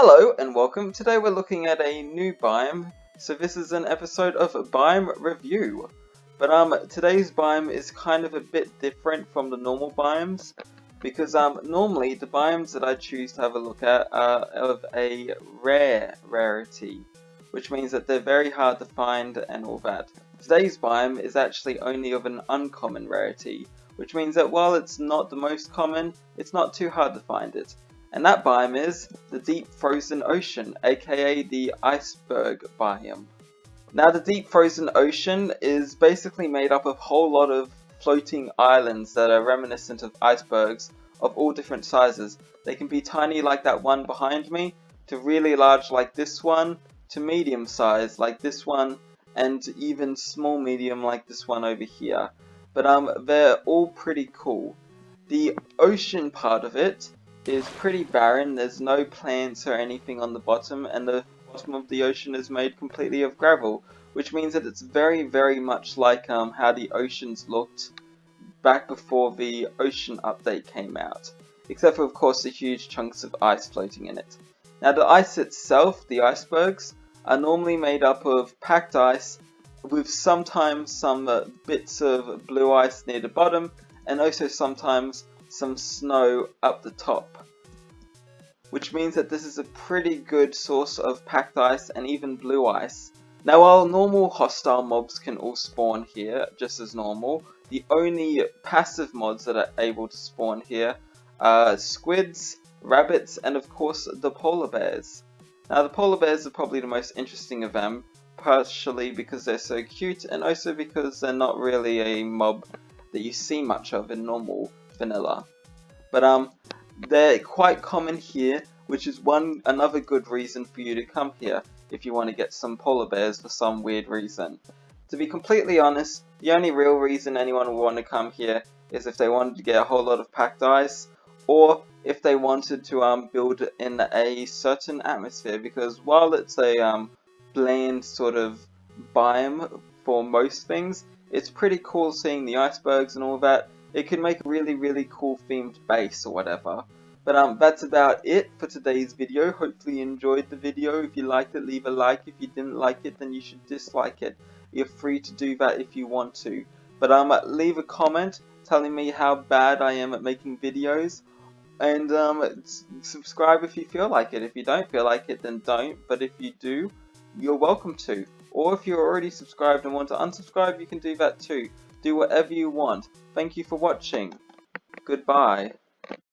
Hello and welcome. Today we're looking at a new biome. So this is an episode of Biome Review. But today's biome is kind of a bit different from the normal biomes because normally the biomes that I choose to have a look at are of a rarity, which means that they're very hard to find and all that. Today's biome is actually only of an uncommon rarity, which means that while it's not the most common, it's not too hard to find it. And that biome is the deep frozen ocean, aka the iceberg biome. Now the deep frozen ocean is basically made up of a whole lot of floating islands that are reminiscent of icebergs of all different sizes. They can be tiny like that one behind me, to really large like this one, to medium size like this one, and even small medium like this one over here. But they're all pretty cool. The ocean part of it is pretty barren. There's no plants or anything on the bottom, and the bottom of the ocean is made completely of gravel, which means that it's very much like how the oceans looked back before the ocean update came out, except for of course the huge chunks of ice floating in it. Now the ice itself, the icebergs, are normally made up of packed ice with sometimes some bits of blue ice near the bottom, and also sometimes some snow up the top, which means that this is a pretty good source of packed ice and even blue ice. Now while normal hostile mobs can all spawn here just as normal, the only passive mods that are able to spawn here are squids, rabbits, and of course the polar bears. Now the polar bears are probably the most interesting of them, partially because they're so cute and also because they're not really a mob that you see much of in normal vanilla. But they're quite common here, which is another good reason for you to come here if you want to get some polar bears for some weird reason. To be completely honest, the only real reason anyone would want to come here is if they wanted to get a whole lot of packed ice, or if they wanted to build in a certain atmosphere, because while it's a bland sort of biome for most things, it's pretty cool seeing the icebergs and all that. It could make a really cool themed base or whatever. But that's about it for today's video. Hopefully you enjoyed the video. If you liked it, leave a like. If you didn't like it, then you should dislike it. You're free to do that if you want to. But leave a comment telling me how bad I am at making videos. And subscribe if you feel like it. If you don't feel like it, then don't. But if you do, you're welcome to. Or if you're already subscribed and want to unsubscribe, you can do that too. Do whatever you want. Thank you for watching. Goodbye.